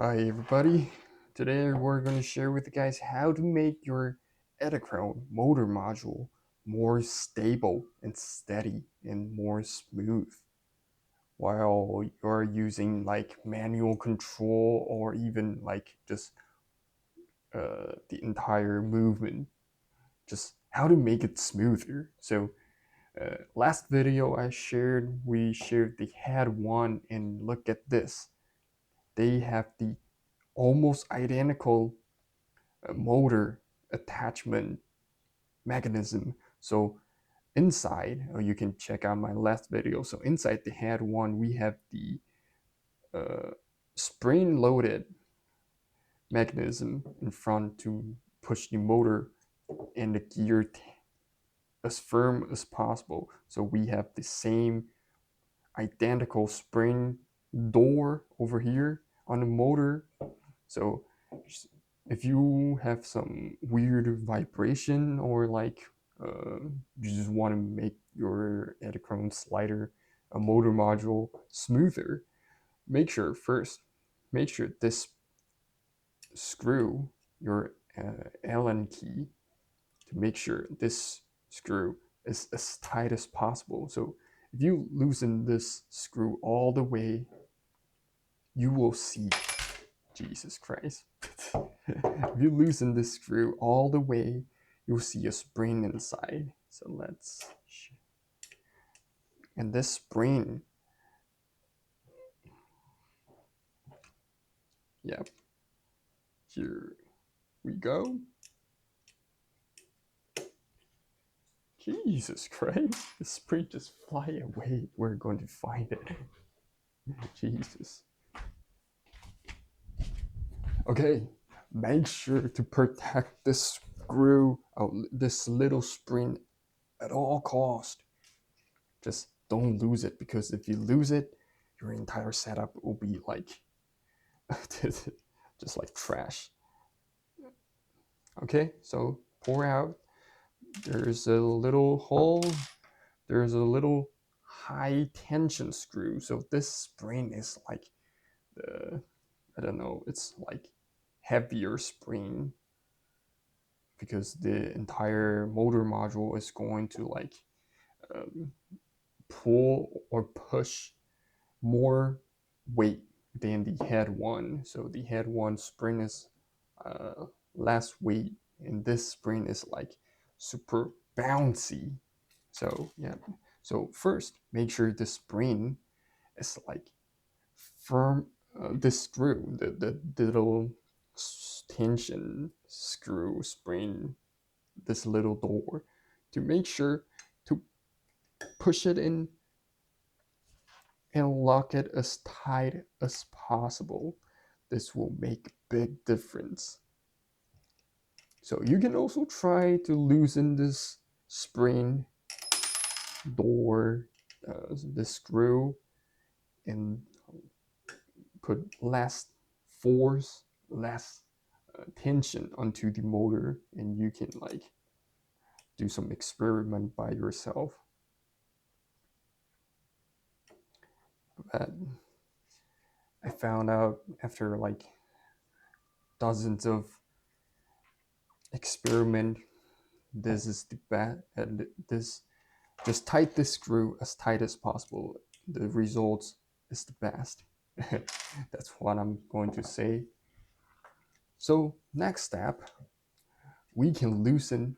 Hi everybody, today we're going to share with you guys how to make your Edelkrone motor module more stable and steady and more smooth while you're using like manual control or even like just the entire movement, just how to make it smoother. So last video we shared the head one, and look at this. They have the almost identical motor attachment mechanism. So inside, you can check out my last video. So inside the head one, we have the spring-loaded mechanism in front to push the motor and the gear as firm as possible. So we have the same identical spring door over here on the motor. So if you have some weird vibration or like you just want to make your Edelkrone slider a motor module smoother, make sure this screw, your Allen key, to make sure this screw is as tight as possible. So if you loosen this screw all the way, you will see, Jesus Christ. If you loosen this screw all the way, you'll see a spring inside. So and this spring, yep, here we go. Jesus Christ, the spring just fly away. We're going to find it. Jesus. Okay, make sure to protect this screw, this little spring at all cost. Just don't lose it, because if you lose it, your entire setup will be like just like trash. Okay, so pour out. There's a little hole. There's a little high tension screw. So this spring is like I don't know, it's like heavier spring, because the entire motor module is going to like pull or push more weight than the head one. So the head one spring is less weight, and this spring is like super bouncy. So yeah, so first make sure the spring is like firm. This screw, the little tension screw spring, this little door, to make sure to push it in and lock it as tight as possible. This will make a big difference. So you can also try to loosen this spring door, the screw, and put less force, less tension onto the motor, and you can like do some experiment by yourself. But I found out after like dozens of experiment, this is the best. And this, just tight this screw as tight as possible. The results is the best. That's what I'm going to say. So next step, we can loosen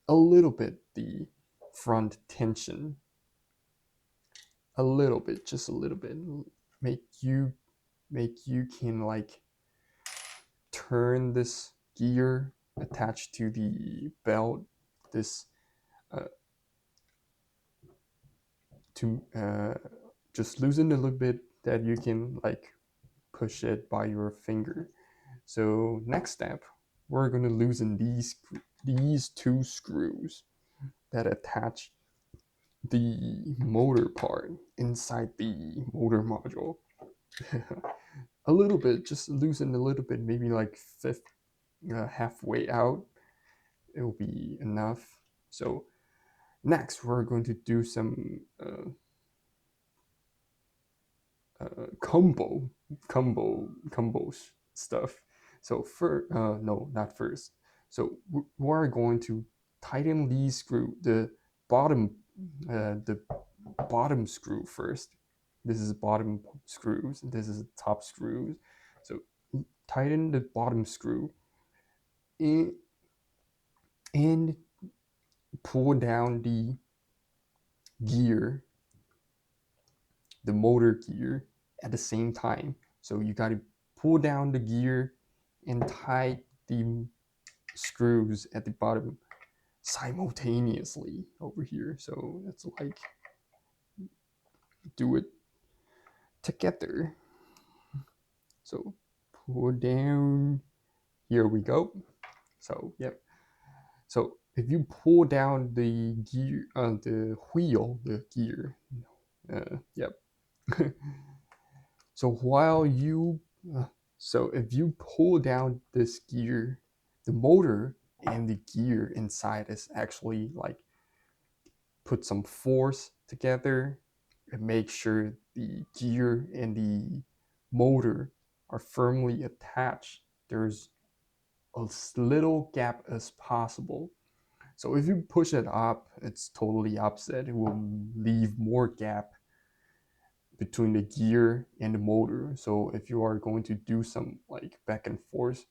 a little bit the front tension. A little bit, just a little bit. Make you can like turn this gear attached to the belt, this to just loosen a little bit, that you can like push it by your finger. So next step, we're going to loosen these two screws that attach the motor part inside the motor module. A little bit, just loosen a little bit, maybe like halfway out, it will be enough. So next we're going to do some combo stuff. So no, not first. So we're going to tighten these screw, bottom the bottom screw first. This is bottom screws, and this is top screws. So tighten the bottom screw in, and pull down the gear, the motor gear, at the same time. So you got to pull down the gear and tie the screws at the bottom simultaneously over here. So it's like do it together. So pull down. Here we go. So yep. So if you pull down the gear, the wheel, the gear, yep. So while you, so if you pull down this gear, the motor and the gear inside is actually like put some force together and make sure the gear and the motor are firmly attached. There's as little gap as possible. So if you push it up, it's totally opposite. It will leave more gap between the gear and the motor. So if you are going to do some like back and forth,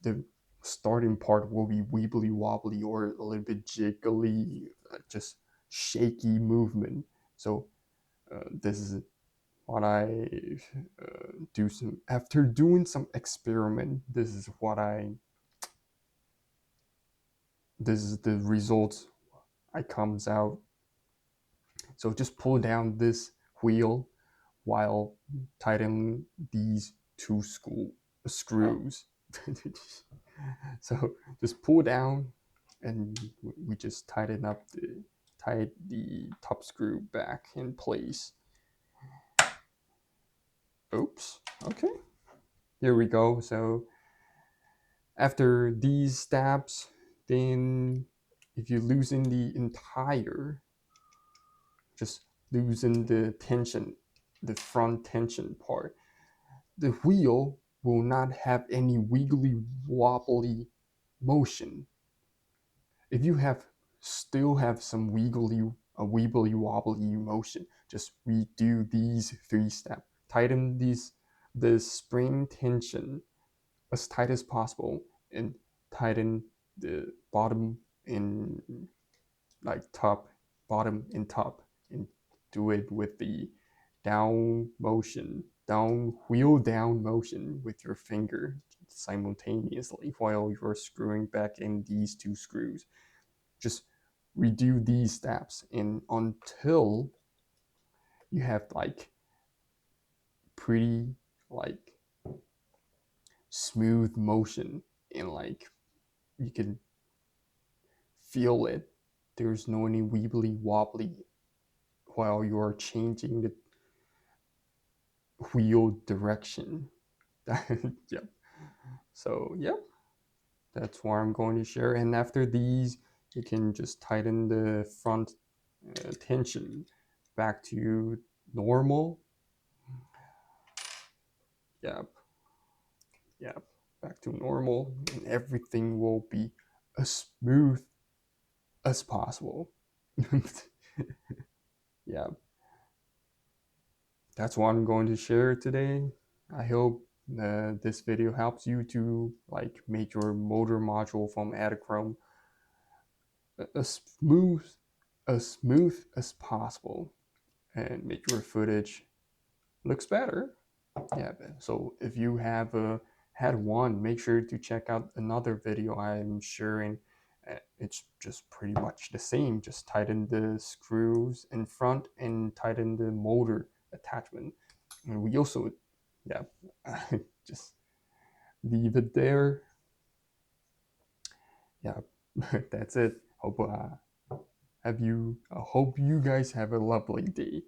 the starting part will be wibbly wobbly or a little bit jiggly, just shaky movement. So this is what I do some after doing some experiment. This is the results I comes out. So just pull down this wheel while tightening these two screws. So just pull down, and we just tighten up tied the top screw back in place. Oops. Okay. Here we go. So after these steps, then if you loosen the entire, just loosen the tension, the front tension part, the wheel will not have any wiggly wobbly motion. If you still have some wibbly wobbly motion, just redo these 3 steps. Tighten the spring tension as tight as possible, and tighten the bottom and like top, bottom and top, and do it with the wheel down motion with your finger simultaneously while you're screwing back in these 2 screws. Just redo these steps and until you have like pretty like smooth motion, and like you can feel it. There's no any wibbly wobbly while you're changing the wheel direction. Yep. So yep, that's what I'm going to share. And after these, you can just tighten the front tension back to normal. Yep. Yep. Back to normal, and everything will be as smooth as possible. Yeah, that's what I'm going to share today. I hope this video helps you to like make your motor module from Edelkrone as smooth as possible, and make your footage looks better. Yeah, so if you have had one, make sure to check out another video I'm sharing. It's just pretty much the same. Just tighten the screws in front and tighten the motor attachment. And we also, yeah, just leave it there. Yeah, that's it. Hope you guys have a lovely day.